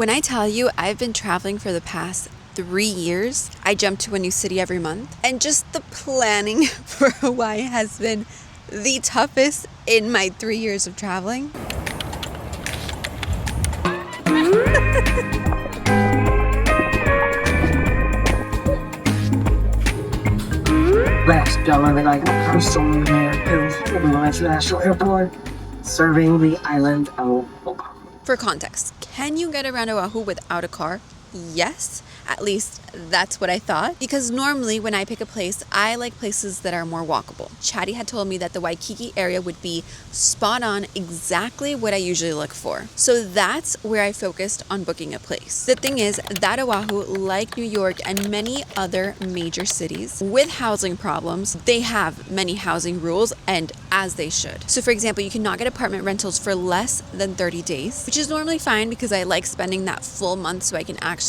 When I tell you I've been traveling for the past 3 years, I jump to a new city every month, and just the planning for Hawaii has been the toughest in my 3 years of traveling. Last gentleman, I got personal International Airport, serving the island of Oahu. For context, can you get around Oahu without a car? Yes, at least that's what I thought. Because normally when I pick a place, I like places that are more walkable. Chatty had told me that the Waikiki area would be spot on, exactly what I usually look for. So that's where I focused on booking a place. The thing is that Oahu, like New York and many other major cities with housing problems, they have many housing rules, and as they should. So for example, you cannot get apartment rentals for less than 30 days, which is normally fine because I like spending that full month so I can actually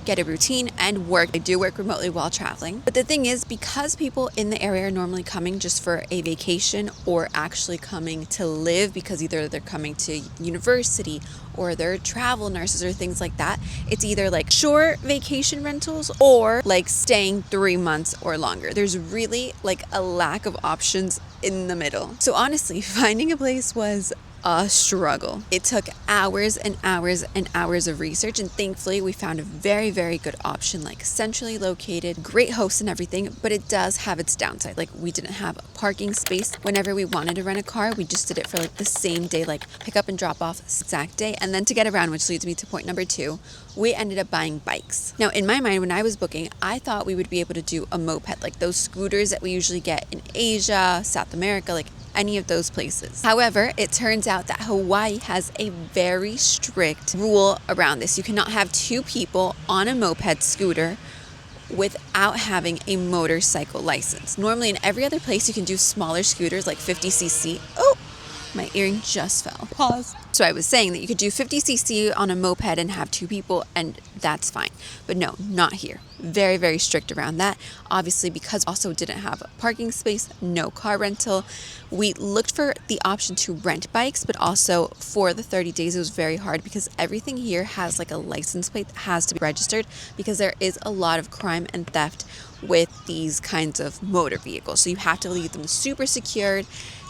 get a routine and work. I do work remotely while traveling. But the thing is, because people in the area are normally coming just for a vacation or actually coming to live because either they're coming to university or they're travel nurses or things like that, it's either like short vacation rentals or like staying 3 months or longer. There's really like a lack of options in the middle. So honestly, finding a place was a struggle. It took hours and hours and hours of research, and thankfully we found a very, very good option, like centrally located, great hosts and everything, but it does have its downside. Like we didn't have a parking space whenever we wanted to rent a car. We just did it for like the same day, like pick up and drop off exact day. And then to get around, which leads me to point number 2, we ended up buying bikes. Now in my mind, when I was booking, I thought we would be able to do a moped, like those scooters that we usually get in Asia, South America, like any of those places. However, it turns out that Hawaii has a very strict rule around this. You cannot have 2 people on a moped scooter without having a motorcycle license. Normally in every other place you can do smaller scooters like 50cc. Oh, my earring just fell. Pause. So I was saying that you could do 50cc on a moped and have 2 people, and that's fine. But no, not here. Very, very strict around that. Obviously, because also didn't have a parking space, no car rental. We looked for the option to rent bikes, but also for the 30 days, it was very hard because everything here has like a license plate that has to be registered because there is a lot of crime and theft with these kinds of motor vehicles. So you have to leave them super secured.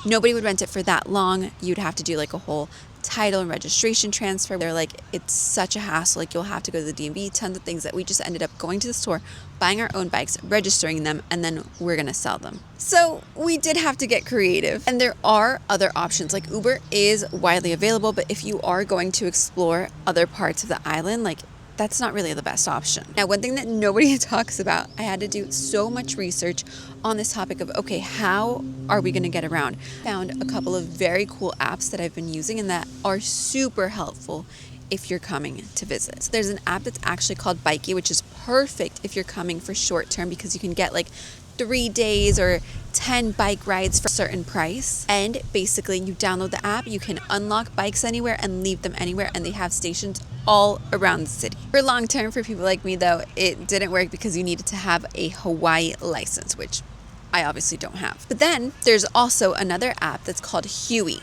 Nobody would rent it for that long. You'd have to do like a whole title and registration transfer. They're like, it's such a hassle. Like you'll have to go to the DMV, tons of things that we just ended up going to the store, buying our own bikes, registering them, and then we're going to sell them. So we did have to get creative. And there are other options. Like Uber is widely available, but if you are going to explore other parts of the island, like that's not really the best option. Now, one thing that nobody talks about, I had to do so much research on this topic of, okay, how are we going to get around? Found a couple of very cool apps that I've been using and that are super helpful if you're coming to visit. So there's an app that's actually called Biki, which is perfect if you're coming for short term because you can get like 3 days or 10 bike rides for a certain price. And basically you download the app, you can unlock bikes anywhere and leave them anywhere, and they have stations all around the city. For long term, for people like me though, it didn't work because you needed to have a Hawaii license, which I obviously don't have. But then there's also another app that's called Huey.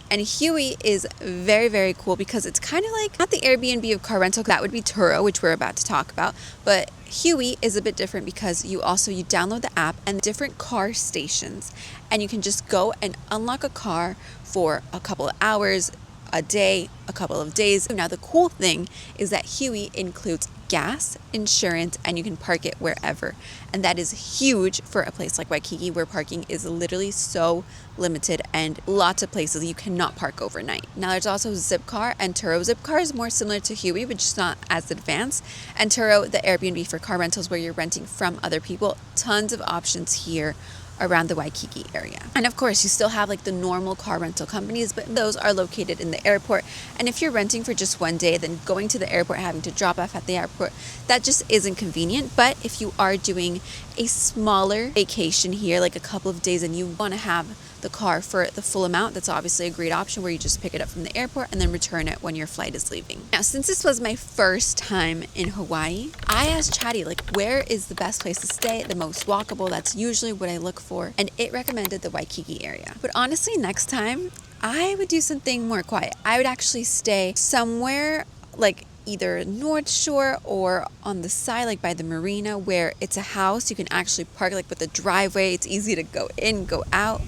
And Huey is very, very cool because it's kind of like, not the Airbnb of car rental, that would be Turo, which we're about to talk about, but Huey is a bit different because you download the app and different car stations, and you can just go and unlock a car for a couple of hours, a day, a couple of days. Now the cool thing is that Huey includes gas, insurance, and you can park it wherever. And that is huge for a place like Waikiki where parking is literally so limited and lots of places you cannot park overnight. Now there's also Zipcar and Turo. Zipcar is more similar to Huey, but just not as advanced. And Turo, the Airbnb for car rentals where you're renting from other people. Tons of options here around the Waikiki area. And of course, you still have like the normal car rental companies, but those are located in the airport. And if you're renting for just one day, then going to the airport, having to drop off at the airport, that just isn't convenient. But if you are doing a smaller vacation here, like a couple of days, and you want to have the car for the full amount, that's obviously a great option where you just pick it up from the airport and then return it when your flight is leaving. Now, since this was my first time in Hawaii, I asked Chatty, like, where is the best place to stay, the most walkable? That's usually what I look for. And it recommended the Waikiki area. But honestly, next time, I would do something more quiet. I would actually stay somewhere like either North Shore or on the side, like by the marina, where it's a house. You can actually park like with a driveway. It's easy to go in, go out.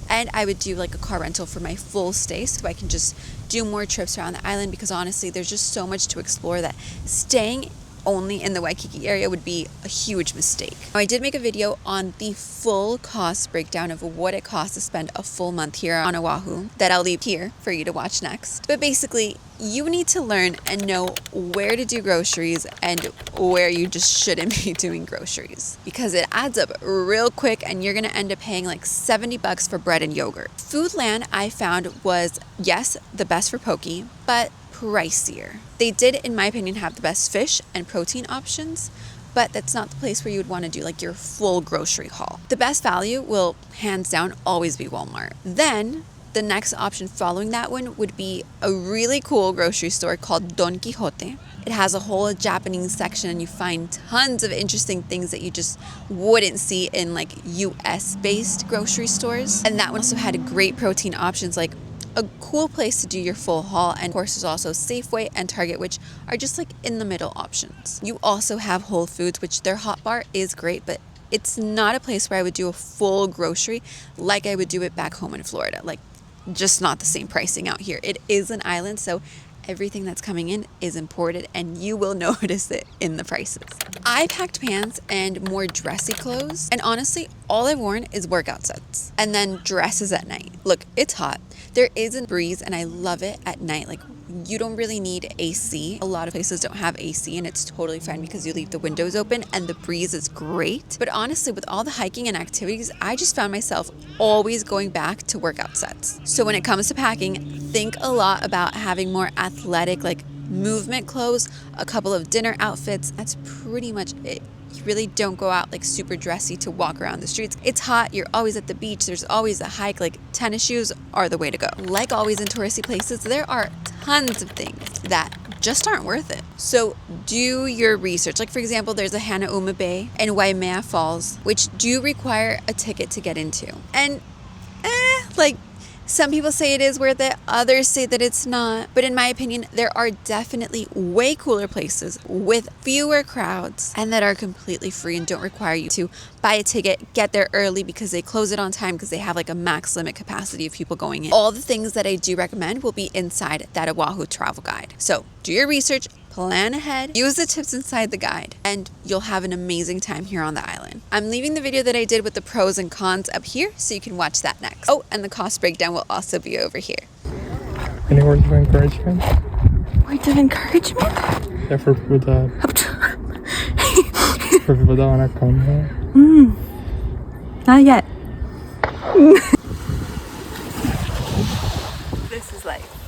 And I would do like a car rental for my full stay so I can just do more trips around the island, because honestly, there's just so much to explore that staying only in the Waikiki area would be a huge mistake. Now, I did make a video on the full cost breakdown of what it costs to spend a full month here on Oahu that I'll leave here for you to watch next. But basically, you need to learn and know where to do groceries and where you just shouldn't be doing groceries, because it adds up real quick and you're gonna end up paying like $70 for bread and yogurt. Foodland, I found, was, yes, the best for poke, but pricier. They did, in my opinion, have the best fish and protein options, but that's not the place where you would want to do like your full grocery haul. The best value will hands down always be Walmart. Then the next option following that one would be a really cool grocery store called Don Quijote. It has a whole Japanese section and you find tons of interesting things that you just wouldn't see in like US based grocery stores. And that one also had great protein options, like a cool place to do your full haul. And of course, there's also Safeway and Target, which are just like in the middle options. You also have Whole Foods, which their hot bar is great, but it's not a place where I would do a full grocery like I would do it back home in Florida. Like, just not the same pricing out here. It is an island, so everything that's coming in is imported and you will notice it in the prices. I packed pants and more dressy clothes, and honestly, all I've worn is workout sets and then dresses at night. Look, it's hot. There is a breeze and I love it at night. Like, you don't really need AC. A lot of places don't have AC and it's totally fine because you leave the windows open and the breeze is great. But honestly, with all the hiking and activities, I just found myself always going back to workout sets. So when it comes to packing, think a lot about having more athletic, like movement clothes, a couple of dinner outfits. That's pretty much it. You really don't go out like super dressy to walk around the streets. It's hot, you're always at the beach, there's always a hike. Like, tennis shoes are the way to go. Like always in touristy places, there are tons of things that just aren't worth it. So do your research. Like, for example, there's a Hanauma Bay and Waimea Falls, which do require a ticket to get into. And like, some people say it is worth it, others say that it's not. But in my opinion, there are definitely way cooler places with fewer crowds and that are completely free and don't require you to buy a ticket, get there early because they close it on time because they have like a max limit capacity of people going in. All the things that I do recommend will be inside that Oahu travel guide. So do your research, plan ahead, use the tips inside the guide, and you'll have an amazing time here on the island. I'm leaving the video that I did with the pros and cons up here so you can watch that next. Oh, and the cost breakdown will also be over here. Any words of encouragement? Words of encouragement? Yeah, for people that for people that wanna come here. Not yet. This is life.